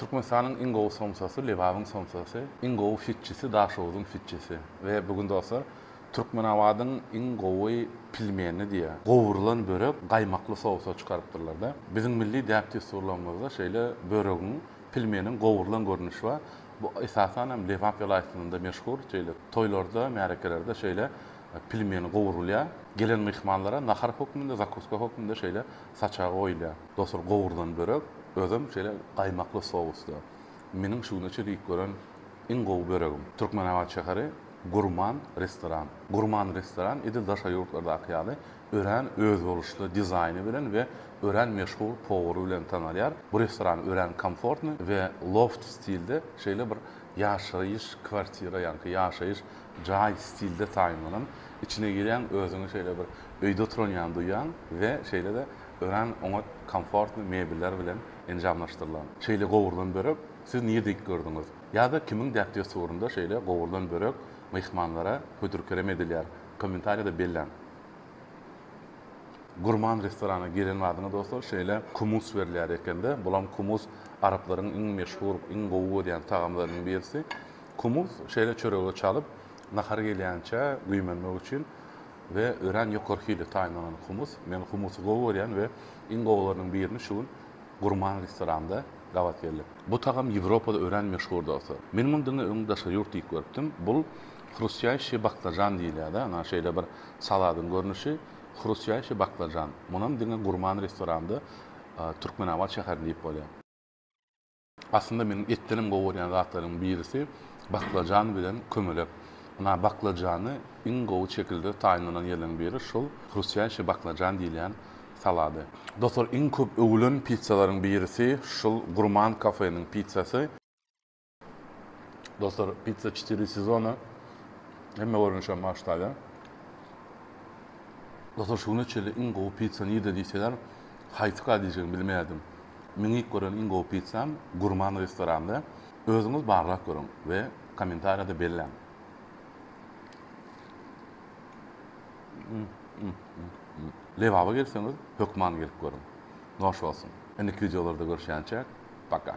Türkmenistan'ın iň gowy somsasy Lewabyň somsasy, iň gowy fitçisi Daşowyň fitçisi we bugün dostlar Türkmenawadyň iň gowy pilmeni diye gowurulan börek gaýmakly sowsa çykarypdyrlar da. Biziň milli däpti surlanmazda şeýle böregiň pilmenin gowurulan görnüşi we bu esasan hem Lewap ýylaýtynda meşhur şeýle toýlarda, märekelerde şeýle pilmeni gowurulýar. Gelen mehmanlara nahar hokmunda, zakuska hokmunda şeýle saçagy goýulýar. Dostlar gowurulan börek özüm şeýle gaýmakly sowusda. Meniň şunu çyryk gören iň gowy böregim. Türkmenawat şäheri Gurman restoran. Gurman restoran edil daşa ýurtlarda akýaly. Ören öz boluşly dizaýny bilen we ören meşhur powary bilen tanalýar. Bu restoran ören komfortny we loft stilde şeýle bir ýaşaýyş kwartira ýa-ni ýaşaýyş jaý stilde taýynlanan. İçine giren özüňi şeýle bir öýde oturýan duýan we şeýle de ören oňa komfortly mebeller bilen enjamlaşdyrylan. Şeýle gowurulan börek siz niýe dik gördüňiz? Ýa-da kimiň däpdi sorunda şeýle gowurulan börek mehmanlara hödürkerem edilýär. Kommentariýada belläň. Gurman restorana giren wadyna dostlar şeýle kumus berilýär ekende. Bulam kumus araplaryň iň meşhur, iň gowy diýen tagamlarynyň birisi. Kumus şeýle çörege çalyp nahar gelýänçe güýmenmek üçin we ören ýokarkyly taýynlanan kumus. Men kumusy gowy görýän we iň gowlarynyň birini şu Gurman restoranda dawat berdi. Bu tagam Ýewropada ören meşhur dostlar. Men mundan öňe daşa ýurt diýip görüpdim. Bul Хрустящий baklajan diýilýär da, ana şeýle bir saladyň görnüşi Хрустящий baklajan. Munam diňe Gurman restoranda Türkmenawat şäherinde diýip bolýar. Aslında meniň etlerim gowurýan zatlaryň birisi baklajan bilen kömelek. Ana baklajany iň gowy şekilde taýynlanan ýerleriň biri şol Хрустящий baklajan diýilen salady. Dostlar iň köp öwülen pizzalaryň birisi şol Gurman kafenin pizzasy. Dostlar pizza 4 sezona hemme görünüşe maştaýa. Dostlar şunu çeli iň gowy pizza niýde diýseler, haýtyka diýjegim bilmeýärdim. Meni ilk gören iň gowy pizzam Gurman restoranında. Özüňiz barrak görün we kommentariýada belläň. Lewaba gelseňiz, Hökman gelip görün. Noş bolsun. Endiki videolarda görüşýänçe, paka.